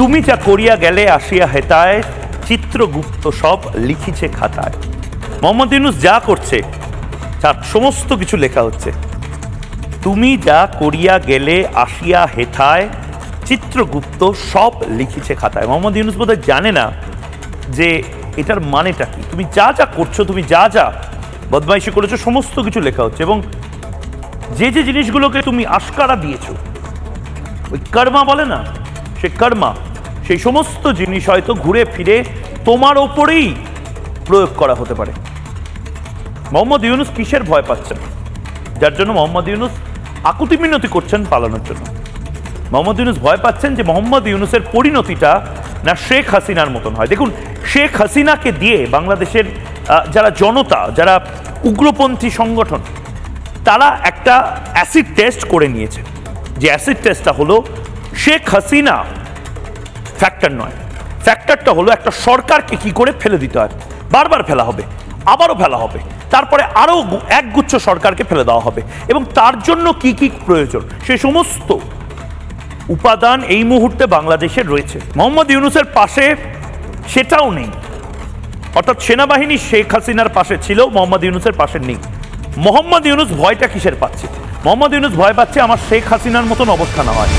তুমি যা করিয়া গেলে আসিয়া হেতায়, চিত্রগুপ্ত সব লিখিছে খাতায়। মোহাম্মদ ইউনূস যা করছে তার সমস্ত কিছু লেখা হচ্ছে। তুমি যা করিয়া গেলে আসিয়া হেথায়, চিত্রগুপ্ত সব লিখিছে খাতায়। মোহাম্মদ ইউনূস বোধহয় জানে না যে এটার মানেটা কি। তুমি যা যা করছো, তুমি যা যা বদমাইশি করেছো, সমস্ত কিছু লেখা হচ্ছে। এবং যে যে জিনিসগুলোকে তুমি আশকারা দিয়েছো, ওই কর্মা বলে না, সে কর্মা, সেই সমস্ত জিনিস হয়তো ঘুরে ফিরে তোমার ওপরেই প্রয়োগ করা হতে পারে। মোহাম্মদ ইউনূস কিসের ভয় পাচ্ছেন, যার জন্য মোহাম্মদ ইউনূস আকুতি মিনতি করছেন পালানোর জন্য? মোহাম্মদ ইউনূস ভয় পাচ্ছেন যে মোহাম্মদ ইউনূসের পরিণতিটা না শেখ হাসিনার মতন হয়। দেখুন, শেখ হাসিনাকে দিয়ে বাংলাদেশের যারা জনতা, যারা উগ্রপন্থী সংগঠন, তারা একটা অ্যাসিড টেস্ট করে নিয়েছে। যে অ্যাসিড টেস্টটা হলো শেখ হাসিনা ফ্যাক্টর নয়, ফ্যাক্টরটা হলো একটা সরকারকে কি করে ফেলে দিতে হয়। বারবার ফেলা হবে, আবারও ফেলা হবে, তারপরে আরও একগুচ্ছ সরকারকে ফেলে দেওয়া হবে, এবং তার জন্য কি কি প্রয়োজন সে সমস্ত উপাদান এই মুহূর্তে বাংলাদেশের রয়েছে। মোহাম্মদ ইউনূসের পাশে সেটাও নেই। অর্থাৎ সেনাবাহিনী শেখ হাসিনার পাশে ছিল, মোহাম্মদ ইউনূসের পাশে নেই। মোহাম্মদ ইউনূস ভয়টা কিসের পাচ্ছে? মোহাম্মদ ইউনূস ভয় পাচ্ছে আমার শেখ হাসিনার মতন অবস্থা না হয়।